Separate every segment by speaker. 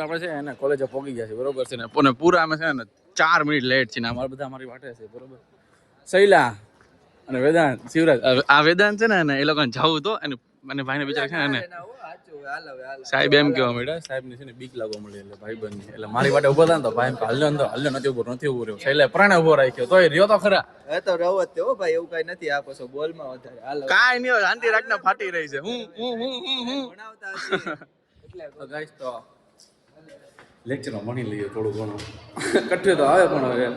Speaker 1: આપણે છે ને કોલેજે પહોંચી ગયા છે બરોબર છે ને અને પૂરા અમે છે ને 4 મિનિટ લેટ છે ને અમારા બધા અમારી વાટે છે બરોબર. શૈલા અને વેદાંત શિવરાજ આ વેદાંત છે ને એ લોકોને જવું તો અને ભાઈને બિચારા છે ને સાહેબ એમ કેવા મળ્યા સાહેબ ને છે ને બીક લાગવા મળી એટલે ભાઈ બંધ એટલે મારી વાટે ઉભો હતા ને તો ભાઈ હલ્યો નથી ઉભો રહ્યો શૈલા પ્રાણે ઉભો રાખ્યો તોય રહ્યો તો ખરા
Speaker 2: તો રવો જ હો ભાઈ એવું કઈ નથી આ પછી બોલમાં વધારે હાલો
Speaker 1: કાઈ નહીં શાંતિ રાખને ફાટી રહી છે હું
Speaker 2: ભણાવતા હશે એટલે
Speaker 1: તો ગાઈસ તો લેક્ચરમાં ભણી લઈએ થોડું ઘણું કઠે તો આવે પણ હવે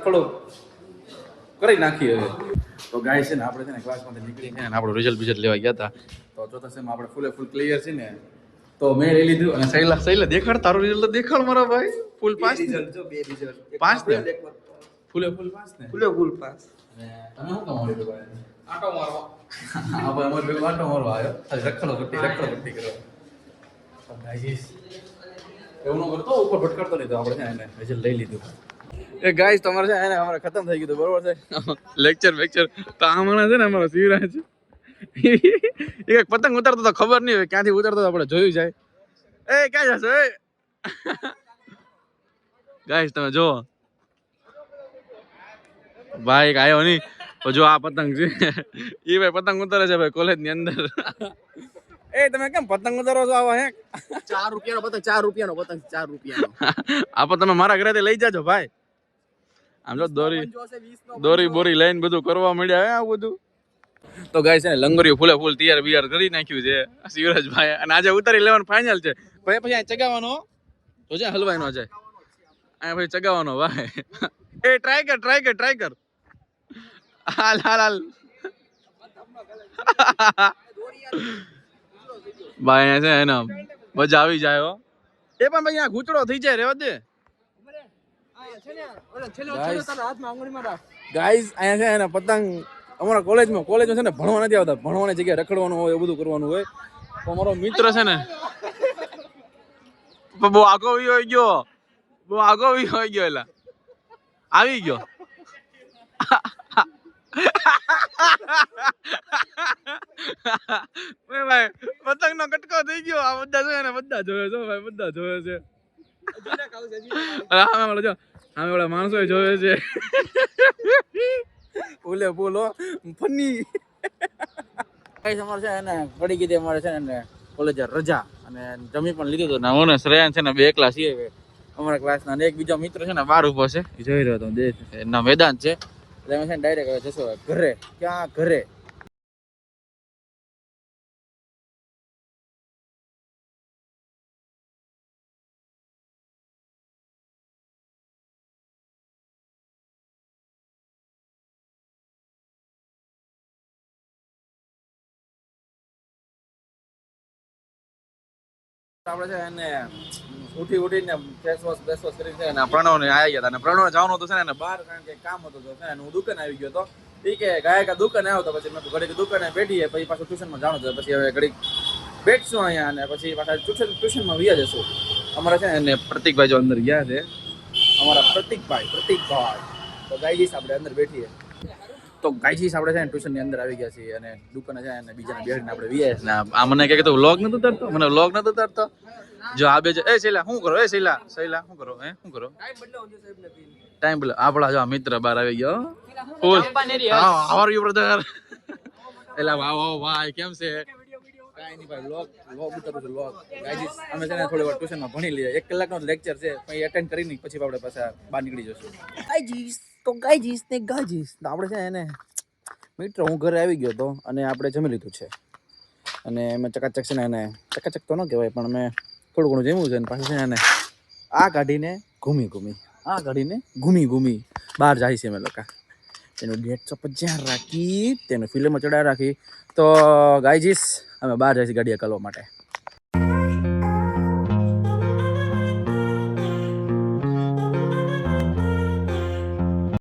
Speaker 1: થોડું કરી નાખીએ હવે તો ગાઈસ છે ને આપણે છે ને ક્લાસમાંથી નીકળી છે ને આપણું રિઝલ્ટ લેવા ગયા હતા તો ચોથા સેમમાં આપણે ફૂલ ક્લિયર છે ને તો મેં લઈ લીધું અને શૈલા દેખાડ તારું રિઝલ્ટ દેખાડ મારા ભાઈ ફૂલ પાસ
Speaker 2: રિઝલ્ટ જો બે રિઝલ્ટ
Speaker 1: પાસ ને ફૂલ પાસ ને
Speaker 2: ફૂલ પાસ
Speaker 1: અને તમે શું કામ લીધું ભાઈ આટો મારવા આ ભાઈ અમાર ભેગો આટો મારવા આવ્યો ખાલી રખડો પટ્ટી કરો તો ગાઈસ એવું ન કરતો ઉપર ભટકાડતો નહીં તો આપણે છે એને રિઝલ્ટ લઈ લીધું એ ગાઈસ તમારે છે એને અમારે ખતમ થઈ ગયું બરોબર છે લેક્ચર તો આ માણસ છે ને અમારો શિવરાજ એક પતંગ ઉતારતો તો ખબર નહીં હોય ક્યાંથી ઉતારતો આપણે જોયું જાય એ ક્યાં જશો એ ગાઈસ તમે જો ભાઈ આવ્યો નહીં તો જો આ પતંગ છે એ ભાઈ પતંગ ઉતારે છે ભાઈ કોલેજ ની અંદર એ તમે કેમ પતંગ ઉતારો છો આવા હે
Speaker 2: 4 રૂપિયાનો પતંગ 4 રૂપિયાનો પતંગ 4 રૂપિયાનો
Speaker 1: આ પણ તમે મારા ઘરેથી લઈ જાજો ભાઈ આમ જો દોરી બોરી લઈને બધું કરવા મળ્યા હે આ બધું તો ગાઈસ છે લંગરિયું ફૂલ તૈયાર કરી નાખ્યું છે શિવરાજભાઈ અને આજે ઉતારી લેવાનું ફાઇનલ છે ભાઈ પછી આ ચગાવવાનો તો છે હલવાઈ નો જાય આ ભાઈ ચગાવવાનો ભાઈ એ ટ્રાય કર હાલ ભાઈ છે ને મજા આવી જાય હો એ પણ ભાઈ આ ઘૂંચડો થઈ જાય રેવા દે ગાઈસ અહીંયા છે ને પતંગ અમારા કોલેજમાં છે ને ભણવા નથી આવતા ભણવાની જગ્યાએ રખડવાનું હોય એવું બધું કરવાનું હોય તો અમારો મિત્ર છે ને બહુ આગો હોય ગયો એલા આવી ગયો ભાઈ પતંગ નો કટકો થઈ ગયો આ બધા જોયે ને બધા જોયે છે ભાઈ બધા જોયે છે સામે વાળા માણસો જોયે છે બોલો ફની અમારે છે ને પડી ગઈ અમારે છે ને કોલેજ રજા અને જમી પણ લીધું હતું ને હું ને શ્રેયાન છે ને 2 એકલા છીએ અમારા ક્લાસના અને એક બીજો મિત્ર છે ને બહાર ઉભો છે એ જોઈ રહ્યો હતો એના વેદાંત છે એટલે અમે છે ને ડાયરેક્ટ જશો ઘરે ક્યાં ઘરે આપણે છે એને ઉઠીને ફેસ વોશ કરીને છે ને પ્રણવને આવી ગયા હતા અને પ્રણવ જવાનું હતું છે ને બહાર કારણ કે કામ હતું તો છે ને હું દુકાને આવી ગયો હતો ઠીક છે ગાયકા દુકાને આવ્યો તો પછી મેં ઘડીક દુકાને બેઠીએ પછી પાછું ટ્યુશનમાં જવાનું હતું પછી હવે ઘડીક બેઠશું અહીંયા અને પછી પાછા ટ્યુશનમાં વ્યા જશું અમારા છે ને પ્રતિકભાઈ જો અંદર ગયા છે અમારા પ્રતિકભાઈ તો ગાઈજીસ આપણે અંદર બેઠીએ તો ગાઈજીસ આપણે છે ને ટ્યુશનની અંદર આવી ગયા છીએ અને દુકાને છે ને બીજાને બેઠીને આપણે વ્યા છે ને આ મને કહે કે તો વ્લોગ નતો ઉતારતો મને વ્લોગ નતો ઉતારતો જો આ બે એ શૈલા શું કરો શૈલા શું કરો ટાઈમ બદલો આપણા જો મિત્ર બહાર આવી ગયો ફૂલ હાઉ આર યુ બ્રધર એલા વાહ ભાઈ કેમ છે કાઈ નહીં ભાઈ વ્લોગ ઉતારું છું વ્લોગ ગાઈસ અમે છે ને થોડી વાર ટ્યુશનમાં ભણી લઈએ 1 કલાકનો લેક્ચર છે પછી અટેન્ડ કરીને પછી આપણે પાછા બહાર નીકળી જશું ગાઈસ તો આપણે છે ને મિત્ર હું ઘરે આવી ગયો તો અને આપણે જમી લીધું છે અને મેં ચકાચક છે ને એને ચકાચક તો ન કહેવાય પણ મેં થોડું ઘણું જમ્યું છે અને પાછું છે ને આ કાઢીને ઘૂમી બહાર જાય છે અમે લોકો તેનું 150 રાખી તેનું ફિલ્મ ચડાવી રાખી તો ગાઈજીસ અમે બહાર જાય છે ગાડી હકાલવા માટે